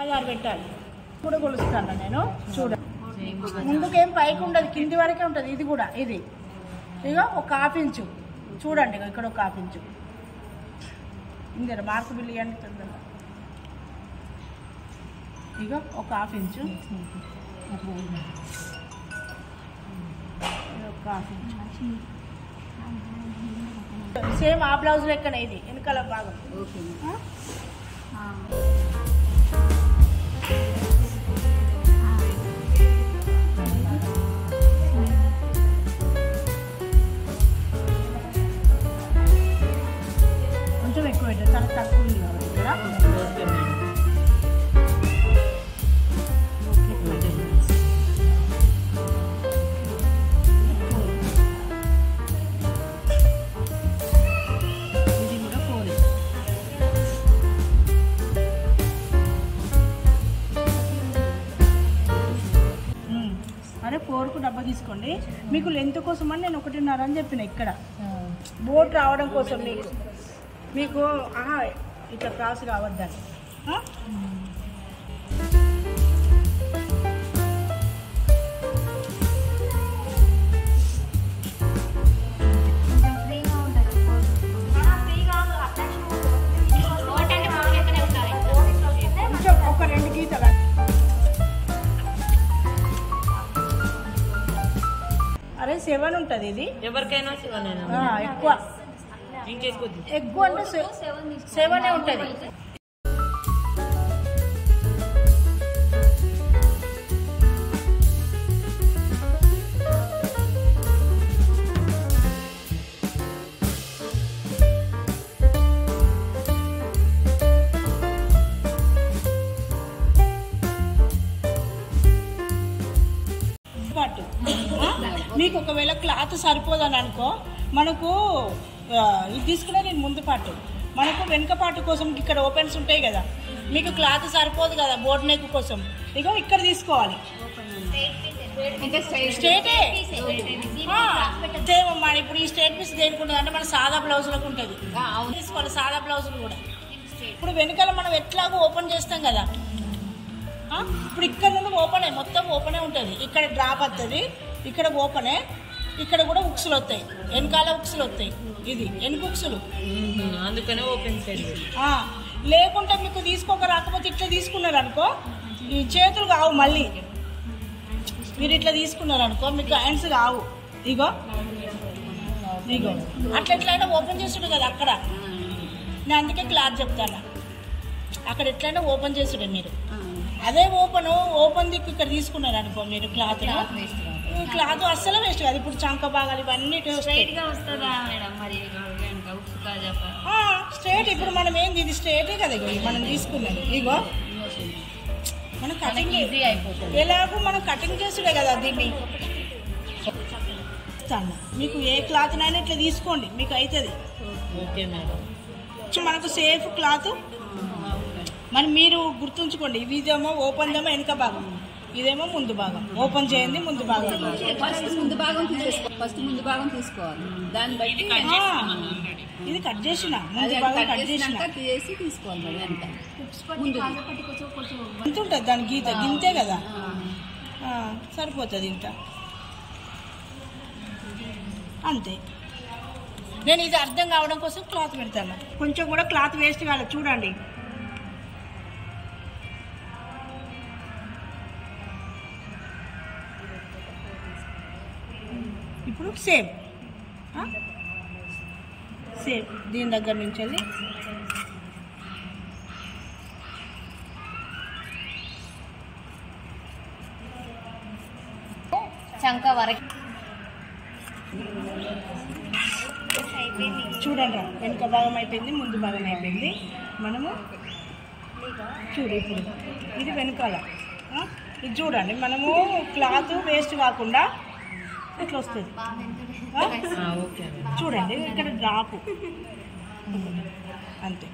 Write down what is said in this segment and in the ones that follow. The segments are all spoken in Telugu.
16 పెట్టాలి. ఇప్పుడు కొలుస్తాను నేను. చూడండి, ముందుకేం పైకి ఉండదు, కింది వరకే ఉంటుంది. ఇది కూడా ఇది ఇక ఒక 1/2 ఇంచు చూడండి, ఇక్కడ ఒక 1/2 ఇంచు. ఇంక మార్కు బిల్లు ఇవ్వండి తొందరగా. ఇక ఒక 1/2 ఇంచు, ఒక 1/2 ఇంచు. సేమ్ ఆ బ్లౌజ్ లెక్కనే ఇది వెనకాల భాగం. కొంచెం ఎక్కువ పెట్టారు, చాలా తక్కువ ఉంది కాబట్టి ఇక్కడ. అరే 4కు డబ్బా తీసుకోండి. మీకు లెంత్ కోసం అని నేను 1.5 అని చెప్పిన. ఇక్కడ బోట్ రావడం కోసం మీకు ఇట్లా క్రాస్ కావద్దని. కొంచెం ఒక 2 గీతలు. అరే 7 ఉంటుంది ఇది ఎవరికైనా ఎక్కువ. ఎక్కువ అంటే 7 ఉంటుంది. మీకు ఒకవేళ క్లాత్ సరిపోదని అనుకో, మనకు ఇది తీసుకున్నా నేను ముందు పాటు, మనకు వెనుక పాటు కోసం ఇక్కడ ఓపెన్స్ ఉంటాయి కదా, మీకు క్లాత్ సరిపోదు కదా బోట్ నెక్ కోసం, ఇగో ఇక్కడ తీసుకోవాలి. స్ట్రేటే సేమమ్మా. ఇప్పుడు ఈ స్ట్రేట్ పీస్ దేనికి ఉంటుంది అంటే మన సాదా బ్లౌజులకు ఉంటుంది. తీసుకోవాలి సాదా బ్లౌజులు కూడా. ఇప్పుడు వెనకాల మనం ఎట్లాగో ఓపెన్ చేస్తాం కదా, ఇప్పుడు ఇక్కడ నుండి ఓపెనే, మొత్తం ఓపెనే ఉంటుంది. ఇక్కడ డ్రాప్ వస్తుంది, ఇక్కడ ఓపెనే, ఇక్కడ కూడా ఉక్సులు వస్తాయి, వెనకాల ఉక్సులు వస్తాయి. ఇది వెనుక ఉక్సులు, అందుకనే ఓపెన్ సైడ్. లేకుంటే మీకు తీసుకోక రాకపోతే ఇట్లా తీసుకున్నారు అనుకో, ఈ చేతులు కావు. మళ్ళీ మీరు ఇట్లా తీసుకున్నారు అనుకో మీకు హ్యాండ్స్ కావు. ఇగో ఇగో అట్లా ఎట్లయినా ఓపెన్ చేస్తుండే కదా అక్కడ. నేను అందుకే క్లాత్ చెప్తాను, అక్కడ ఎట్లయినా ఓపెన్ చేస్తుండే మీరు. అదే ఓపెన్ దిక్కు ఇక్కడ తీసుకున్నారు అనుకో మీరు క్లాత్ అస్సలు వేస్ట్ కాదు. ఇప్పుడు చంక భాగాలు ఇవన్నీ స్ట్రైట్. ఇప్పుడు మనం ఏంది, ఇది స్ట్రైటే కదా మనం తీసుకున్నది. ఇగో మనం కటింగ్ ఎలాగో మనం కటింగ్ చేసుడే కదా దీన్ని. మీకు ఏ క్లాత్నైనా ఇట్లా తీసుకోండి, మీకు అవుతుంది. మనకు సేఫ్ క్లాత్. మరి మీరు గుర్తుంచుకోండి, ఇదేమో ఓపెన్ దేమో వెనుక భాగం, ఇదేమో ముందు భాగం. ఓపెన్ చేయండి ముందు భాగం. ముందు భాగం తీసుకోవాలి. దాన్ని బట్టి ఇది కట్ చేసిన ముందు భాగం కట్ చేసి తీసుకోవాలి. ఎంత ఉంటుంది దాని గీత గింతే కదా, సరిపోతుంది ఇంత అంతే. నేను ఇది అర్థం కావడం కోసం క్లాత్ పెడతాను. కొంచెం కూడా క్లాత్ వేస్ట్ కాలేదు చూడండి. ఇప్పుడు సేమ్ దీని దగ్గర నుంచి వెళ్ళి చంక వరకు చూడండి. వెనుక భాగం అయిపోయింది, ముందు భాగం అయిపోయింది. మనము చూడు ఇప్పుడు ఇది వెనకాల, ఇది చూడండి. మనము క్లాత్ వేస్ట్ కాకుండా ఇట్లా వస్తుంది చూడండి. ఇక్కడ డ్రాప్ అంతే.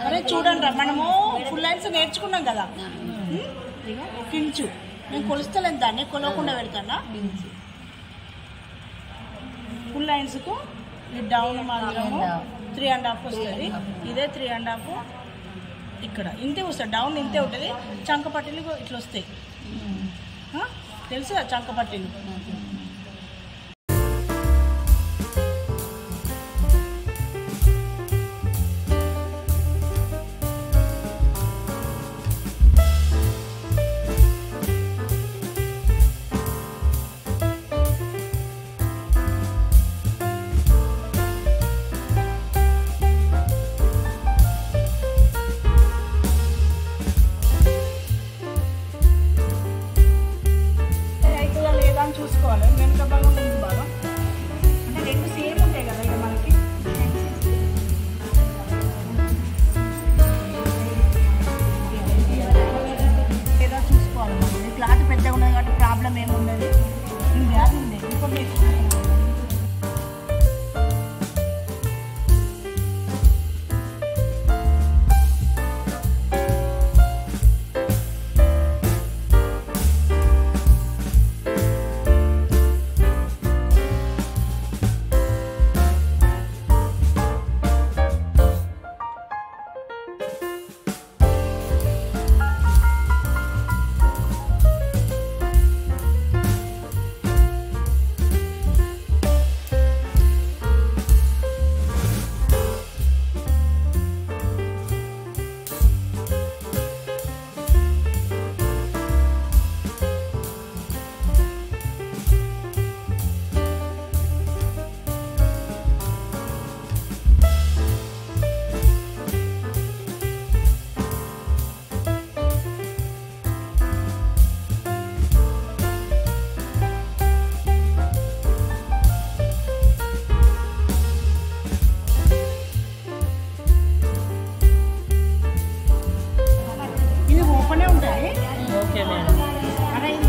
అరే చూడండి, మనము ఫుల్ లైన్స్ నేర్చుకున్నాం కదా. ఒక ఇంచు నేను కొలుస్తలేను, దాన్ని కొలవకుండా పెడతానా. ఫుల్ లైన్స్కు ఈ డౌన్ మాత్రము 3.5 వస్తుంది. ఇదే 3.5 ఇక్కడ ఇంతే వస్తుంది. డౌన్ ఇంతే ఉంటుంది. చంక పట్టీలు ఇట్లా వస్తాయి. తెలుసు కదా చంక పట్టీలు. చూసుకోవాలి. వెనుక భాగం ముందు భాగం అంటే రెండు సేమ్ ఉంటాయి కదా ఇక మనకి. ఏదో చూసుకోవాలి మనం. క్లాత్ పెద్దగా ఉన్నది కాబట్టి ప్రాబ్లం ఏముండదు. ఇది అది ఉంది ఇంకొక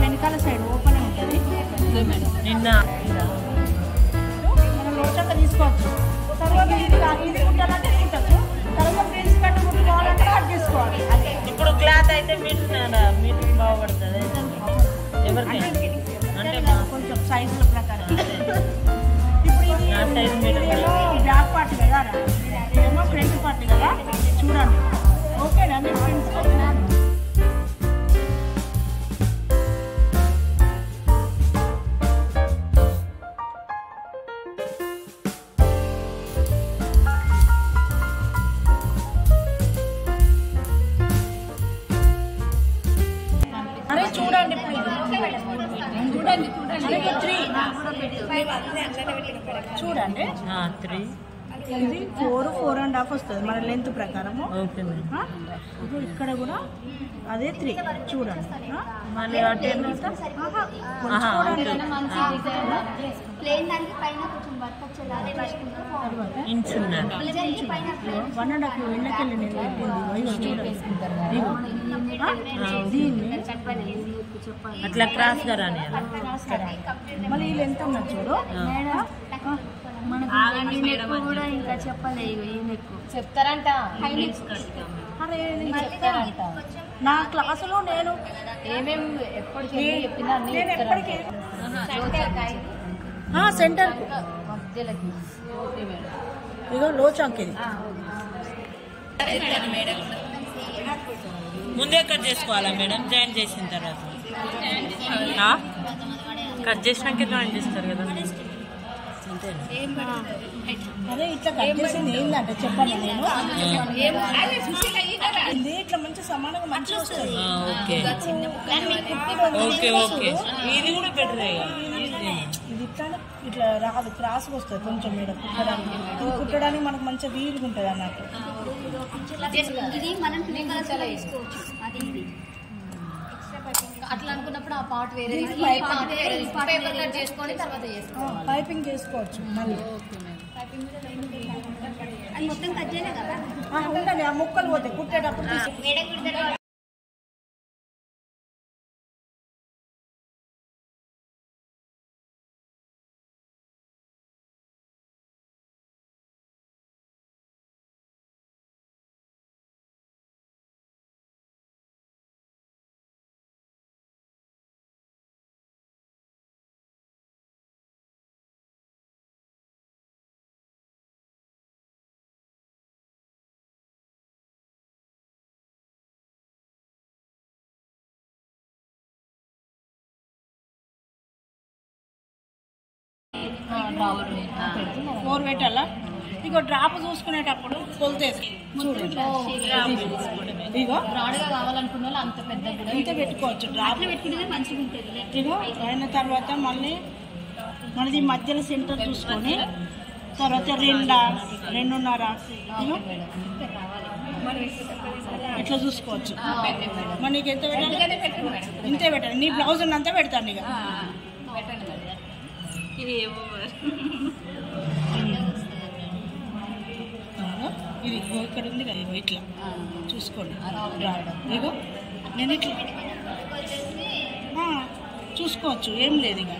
వెనకాల సైడ్ ఓపెన్ ఉంటుంది. నిన్న మనం లోచంగా తీసుకోవచ్చు. తర్వాత ఇది కుట్టాలంటే కుట్టచ్చు. తర్వాత ప్రిన్స్ కట్ కుట్టుకోవాలంటే కట్ చేసుకోవాలి. ఇప్పుడు క్లాత్ అయితే మీటర్ బాగుపడుతుంది ఎవరికైనా అంటే కొంచెం సైజుల ప్రకారం. ఇప్పుడు ఇదేమో బ్యాక్ పార్ట్ కదా, ఇదేమో ఫ్రంట్ పార్ట్ కదా. చూడండి ఓకేనా మీకు ప్రిన్స్ కట్? అరే చూడండి చూడండి 3 ఇది 4.5 వస్తుంది మన లెంత్ ప్రకారము. ఇప్పుడు ఇక్కడ కూడా అదే 3 చూడండి. మళ్ళీ ఇంచున్నారు 1.5 వెళ్ళకెళ్ళి నేను పెట్టింది. దీన్ని అట్లా క్రాస్ గా రాని మళ్ళీ వీళ్ళు ఎంత ఉన్నారు చూడు. కూడా ఇంకా చెప్పలేదు. చెప్తారంట అరే నా క్లాసులో నేను ఎప్పటికీ నేను ఎప్పటికీ సెంటర్ ఇదో లోచంక్ ఇది. ముందే కట్ చేసుకోవాలా మేడం? జాయిన్ చేసిన తర్వాత కట్ చేసినాకే జాయిన్ చేస్తారు కదా. అదే ఇట్లా కట్ చేసింది ఏంటంటే చెప్పండి. నేను ఇట్లా మంచి సమానంగా మంచిగా వస్తుంది. ఓకే ఓకే ఇది కూడా బెటర్. ఇది ఇట్లానే ఇట్లా రాదు, క్రాస్గా వస్తుంది కొంచెం మీద కుట్టడానికి. కుట్టడానికి మనకు మంచిగా వీలుగా ఉంటుంది అన్నట్టు. ఇది మనం అట్లా అనుకున్నప్పుడు ఆ పార్ట్ వేరే చేసుకొని తర్వాత పైపింగ్ చేసుకోవచ్చు. మళ్ళీ మొత్తం కట్ చేయలే కదా ఉండండి. ఆ ముక్కలు పోతాయి కుట్టేటప్పుడు. 4 పెట్టాలా? ఇగో డ్రాప్ చూసుకునేటప్పుడు కొలితేసి ఇగో బ్రాడ్గా కావాలనుకున్న వాళ్ళు అంత పెద్ద కూడా ఇంత పెట్టుకోవచ్చు. డ్రాప్ పెట్టుకుంటే మంచిగా ఉంటుంది. ఇగో అయిన తర్వాత మళ్ళీ మధ్యలో సెంటర్ చూసుకొని తర్వాత 2.5 ఇగో ఇట్లా చూసుకోవచ్చు. మరి నీకు ఎంత పెట్టాలి? ఇంతే పెట్టాలి. నీ బ్లౌజ్ ఉన్నంత పెడతాను ఇక. ఇది ఇక్కడ ఉంది కదా, ఇట్లా చూసుకోండి. ఇగో నేను ఇట్లా చూసుకోవచ్చు, ఏం లేదు ఇక.